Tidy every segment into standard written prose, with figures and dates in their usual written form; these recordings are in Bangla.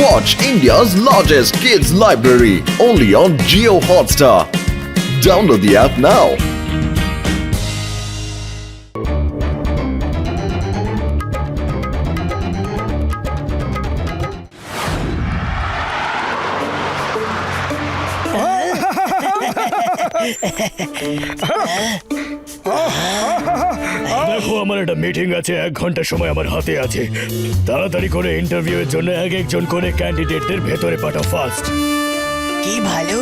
Watch India's largest kids library only on Jio Hotstar. Download the app now. দেখো আমার একটা মিটিং আছে, 1 ঘন্টা সময় আমার হাতে আছে। তাড়াতাড়ি করে ইন্টারভিউয়ের জন্য একজন করে ক্যান্ডিডেটদের ভেতরে পাঠাও ফার্স্ট। কি ভালো।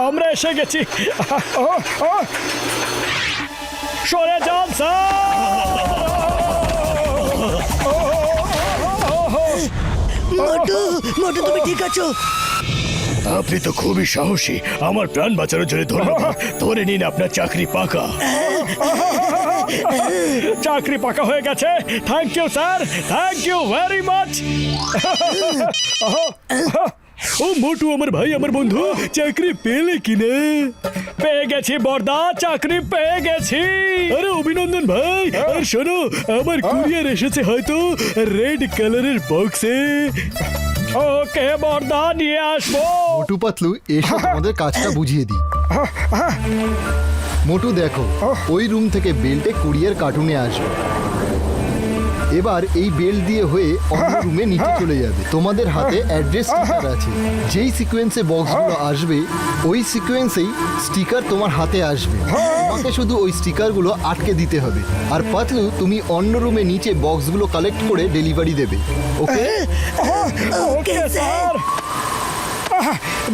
আমরা এসে গেছি। সরে যান স্যার। মোটু মোটু তুমি ঠিক আছো? আপনি তো খুবই সাহসী, আমার প্রাণ বাঁচানোর জন্য ধন্যবাদ। ধরে নিন আপনার চাকরি পাকা। চাকরি পাকা হয়ে গেছে। Thank you sir, thank you very much. ও মোটু আমার ভাই, আমার বন্ধু, চাকরি পেলে কিনা? পেয়ে গেছি বর্দা, চাকরি পেয়ে গেছি। আরে অভিনন্দন ভাই। আর শোনো, আমার কুরিয়ার এসেছে হয়তো রেড কালারের বক্সে। ওকে বর্দা, নিয়ে আসবো। মোটু পাতলু এসে আমাদের কাজটা বুঝিয়ে দিই। মোটু দেখো, ওই রুম থেকে বেল্টে কুরিয়ার কার্টুনে আসবে। এবার এই বেল্ট দিয়ে হয়ে অন্য রুমে নিচে চলে যাবে। তোমাদের হাতে অ্যাড্রেস স্টিকার আছে। যেই সিকোয়েন্সে বক্সগুলো আসবে ওই সিকোয়েন্সেই স্টিকার তোমার হাতে আসবে। তোমাকে শুধু ওই স্টিকারগুলো আটকে দিতে হবে। আর পাতলু, তুমি অন্য রুমে নিচে বক্সগুলো কালেক্ট করে ডেলিভারি দেবে। Okay? Okay sir.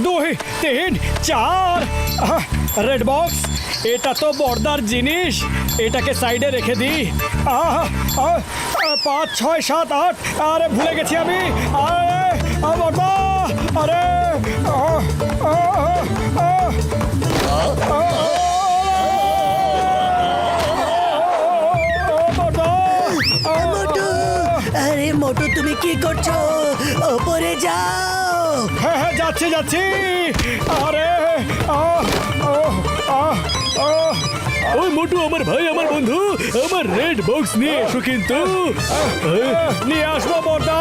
2 3 4 red box. এটা তো বর্দার জিনিস, এটাকে সাইডে রেখে দিই। 5 6 7 8। আরে ভুলে গেছি আমি। আরে বর্দা, আরে মোটু, আরে মোটু তুমি কি করছো? ওপরে যাও। হ্যাঁ হ্যাঁ, যাচ্ছি যাচ্ছি। আরে ওই মোটু আমার ভাই, আমার বন্ধু, আমার রেড বক্স নিয়ে এসো কিন্তু। নিয়ে আসবো বর্দা।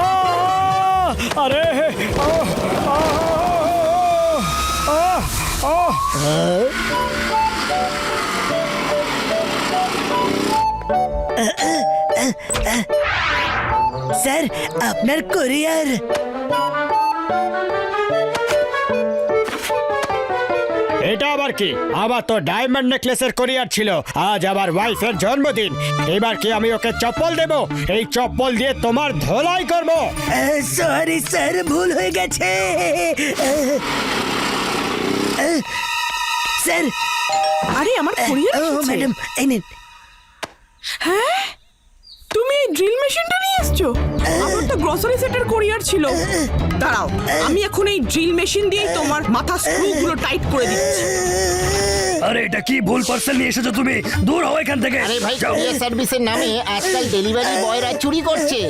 আরে স্যার, আপনার কোরিয়ার। এটা আবার কি? আমার তো ডায়মন্ড নেকলেসের কোরিয়ার ছিল। আজ আমার ওয়াইফের জন্মদিন। এবার কি আমি ওকে চপ্পল দেব? এই চপ্পল দিয়ে তোমার ধোলাই করব। সরি স্যার, ভুল হয়ে গেছে। স্যার। আরে আমার কোরিয়ার এসেছে। ম্যাডাম, এই নিন। হ্যাঁ, তুমি এই ড্রিল মেশিনটা নিয়ে এসছো? আমার তো গ্রসারি সেটের কোরিয়ার ছিল। দাঁড়াও, আমি এখন এই ড্রিল মেশিন দিয়ে তোমার মাথা স্ক্রুগুলো টাইট করে দিচ্ছি। আরে এটা কি ভুল পার্সেল নিয়ে এসেছো তুমি? দূর হও এখান থেকে। আরে ভাই, কুরিয়ার সার্ভিসের নামে আজকাল ডেলিভারি বয়রা চুরি করছে।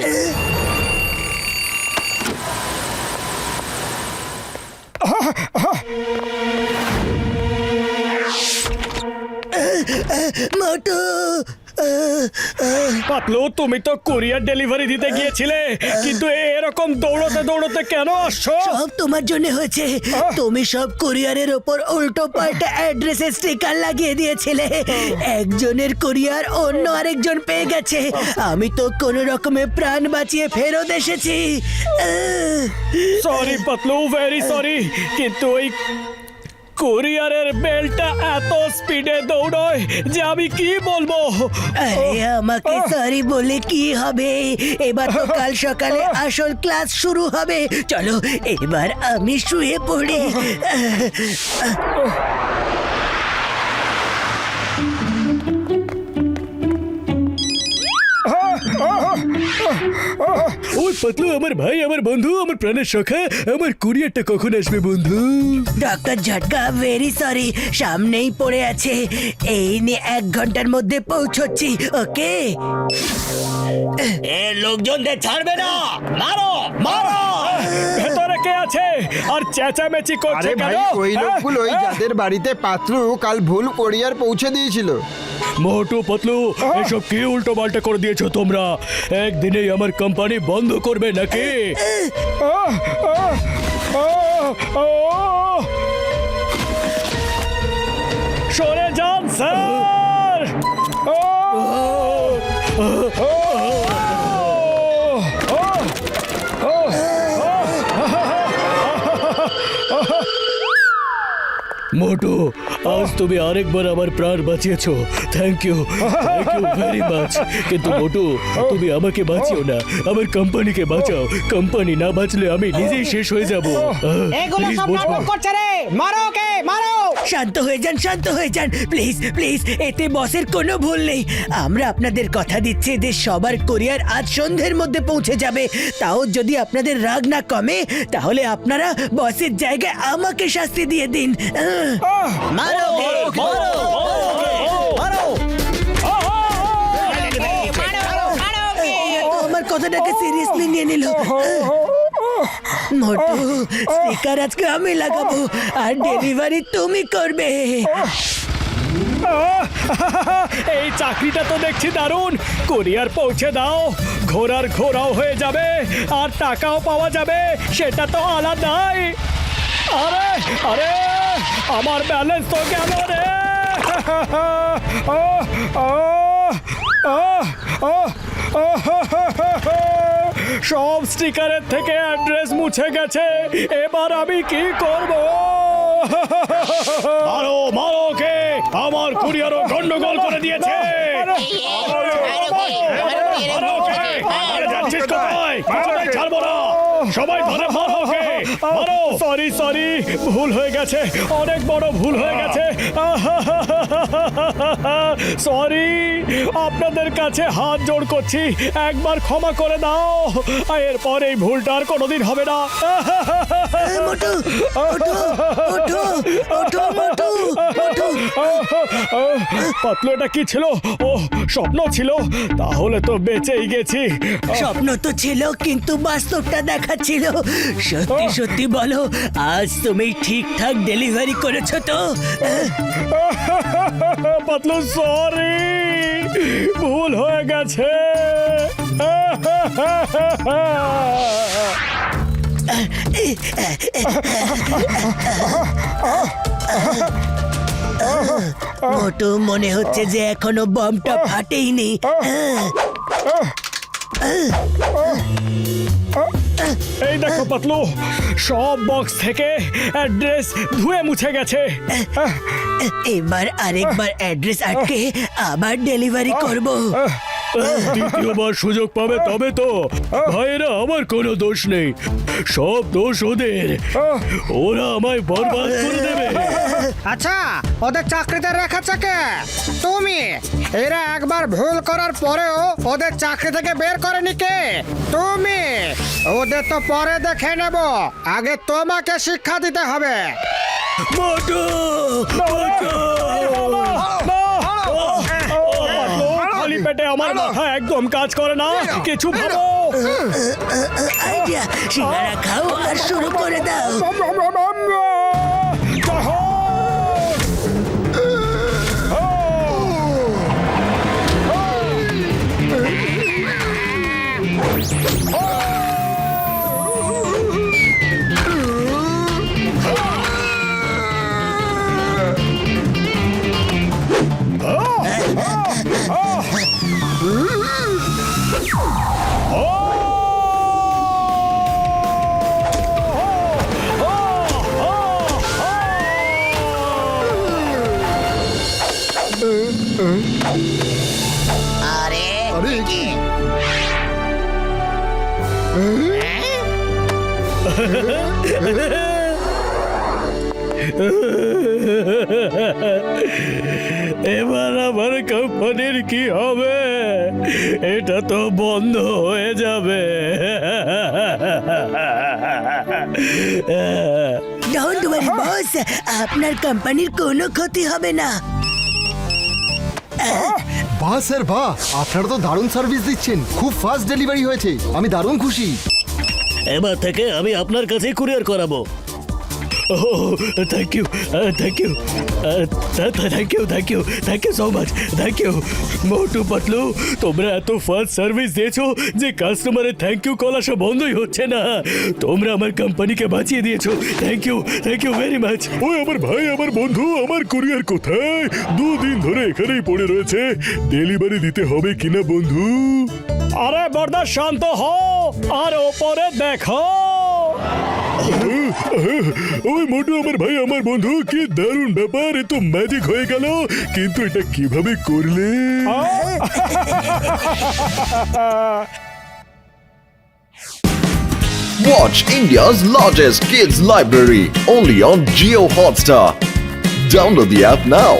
মোটু, পাতলু, তুমি তো কুরিয়ার ডেলিভারি দিতে গিয়েছিলে, কিন্তু এরকম দৌড়তে দৌড়তে কেন আসছো? সব তোমার জন্য হয়েছে। তুমি সব কুরিয়ারের ওপর উল্টো পাল্টা অ্যাড্রেসের স্টিকার লাগিয়ে দিয়েছিলে। একজনের কুরিয়ার অন্য আরেকজন পেয়ে গেছে। আমি তো কোনো রকমে প্রাণ বাঁচিয়ে ফেরত এসেছি। Sorry Patlu, very sorry. কিন্তু ওই কুরিয়ারের বেলটা এত স্পিডে দৌড়য় যে আমি কি বলবো। আরে আমাকে সরি বলে কি হবে? এবার তো কাল সকালে আসল ক্লাস শুরু হবে। চলো এবার আমি শুয়ে পড়ি। ওই পাতলু আমার ভাই, আমার বন্ধু, আমার প্রাণের সখা, আমার কুরিয়ারটা কখন আসবে বন্ধু? ডক্টর ঝটকা, ভেরি সরি, সামনেই পড়ে আছে। এই নিয়ে 1 ঘন্টার মধ্যে পৌঁছচ্ছি। ওকে? এ লোকজনদের ছাড়বে না, মারো মারো। ভেতরে কে আছে? আর চেঁচামেচি করছে আরে কেন? ভাই ওই লোকগুলোই যাদের বাড়িতে পাতলু কাল ভুল কোরিয়ার পৌঁছে দিয়েছিল। মোটু পতলু এসব কি উল্টো পাল্টা করে দিয়েছো তোমরা? একদিনেই আমার কোম্পানি বন্ধ করবে নাকি? সরে যান স্যার। মোটু, আজ তুমি আরেকবার আমার প্রাণ বাঁচিয়েছো। Thank you very much. কিন্তু মোটু, তুমি আমাকে বাঁচিও না, আমার কোম্পানিকে বাঁচাও। কোম্পানি না বাঁচলে আমি নিজেই শেষ হয়ে যাব। এগুলো Please সব বোঝো। নাটক করছে রে, মারো ওকে মারো। শান্ত হয়ে যান প্লিজ প্লিজ, এতে বসের কোনো ভুল নেই। আমরা আপনাদের কথা দিচ্ছি যে সবার কোরিয়ার আজ সন্ধ্যের মধ্যে পৌঁছে যাবে। তাও যদি আপনাদের রাগ না কমে তাহলে আপনারা বসের জায়গায় আমাকে শাস্তি দিয়ে দিন। মারো ওকে, মারো। আমার কথাটাকে সিরিয়াসলি নিয়ে নিল। মোটু, স্পিকার আজকে আমি লাগাবো আর ডেলিভারি তুমি করবে। এই চাকরিটা তো দেখছি দারুণ। কোরিয়ার পৌঁছে দাও, ঘোড়ার ঘোড়াও হয়ে যাবে আর টাকাও পাওয়া যাবে, সেটা তো আলাদাই। আরে আরে, আমার ব্যালেন্স তো গেল রে। সব স্টিকারের থেকে অ্যাড্রেস মুছে গেছে, এবার আমি কি করব? মারো মারো ওকে, আমার কুরিয়ারও গন্ডগোল করে দিয়েছে। মারো ওকে, আরে যাচ্ছিস কোথায়? কোথায় ছাড়বো না, সবাই ধরে মারো ওকে, মারো। সরি, ভুল হয়ে গেছে, অনেক বড় ভুল হয়ে গেছে। সরি, আপনাদের কাছে হাত জোড় করছি, একবার ক্ষমা করে দাও। এরপর এই ভুলটা আর কোনোদিন হবে না। মোটু, ওঠো, ওঠো, ওঠো, মোটু, ওঠো। পাতলু, এটা কি ছিল? ও স্বপ্ন ছিল? তাহলে তো বেঁচেই গেছি। স্বপ্ন তো ছিল কিন্তু বাস্তবটা দেখাচ্ছিল। সত্যি সত্যি বলো, আজ তুমি ঠিকঠাক ডেলিভারি করেছো তো? পাতলু সরি, ভুল হয়ে গেছে। মোটু, মনে হচ্ছে যে এখনো বমটা ফাটেইনি। এই দেখো পাতলু, সব বক্স থেকে অ্যাড্রেস ধুয়ে মুছে গেছে। এবার আরেকবার অ্যাড্রেস আটকে আবার ডেলিভারি করব। দ্বিতীয়বার সুযোগ পাবে তবে তো। ভাইয়েরা, আমার কোনো দোষ নেই, সব দোষ ওদের। ওরা আমায় বরবাদ করে দেবে। আচ্ছা, ওদের চাকরিতে রেখেছে কে? তুমি। এরা একবার ভুল করার পরেও ওদের চাকরি থেকে বের করেনি কে? তুমি। ওদের তো পরে দেখে নেব, আগে তোমাকে শিক্ষা দিতে হবে। মোটু, মোটু। খালি পেটে আমার মাথা একদম কাজ করে না, কিছু ভাবো। আইডিয়া, সিঙ্গারা খাও আর শুরু করে দাও। আরে আরে কি? এবার আমার কোম্পানির কি হবে? এটা তো বন্ধ হয়ে যাবে। ডোন্ট ওয়ারি বস, আপনার কোম্পানির কোনো ক্ষতি হবে না। বাহ স্যার বাহ, আপনারা তো দারুণ সার্ভিস দিচ্ছেন, খুব ফাস্ট ডেলিভারি হয়েছে, আমি দারুণ খুশি। এবার থেকে আমি আপনার কাছেই কুরিয়ার করাবো। Thank you thank you thank you so much thank you Motu Patlu তোমরা এত ফাস্ট সার্ভিস দিয়েছো যে কাস্টমারের থ্যাংক ইউ কল আসা বন্ধই হচ্ছে না তোমরা আমার কোম্পানিকে বাঁচিয়ে দিয়েছো থ্যাংক ইউ ভেরি মাচ। ওই আমার ভাই আমার বন্ধু আমার কুরিয়ার কোথায় 2 দিন ধরে এখানেই পড়ে রয়েছে ডেলিভারি দিতে হবে কিনা বন্ধু? আরে বর্দা শান্ত হও আর ওপরে দেখো। ওই মোটু আমার ভাই আমার বন্ধু কি দারুণ ব্যাপার এ তো ম্যাজিক হয়ে গেল কিন্তু এটা কিভাবে করলে? Watch India's largest kids library only on Geo Hotstar. Download the app now.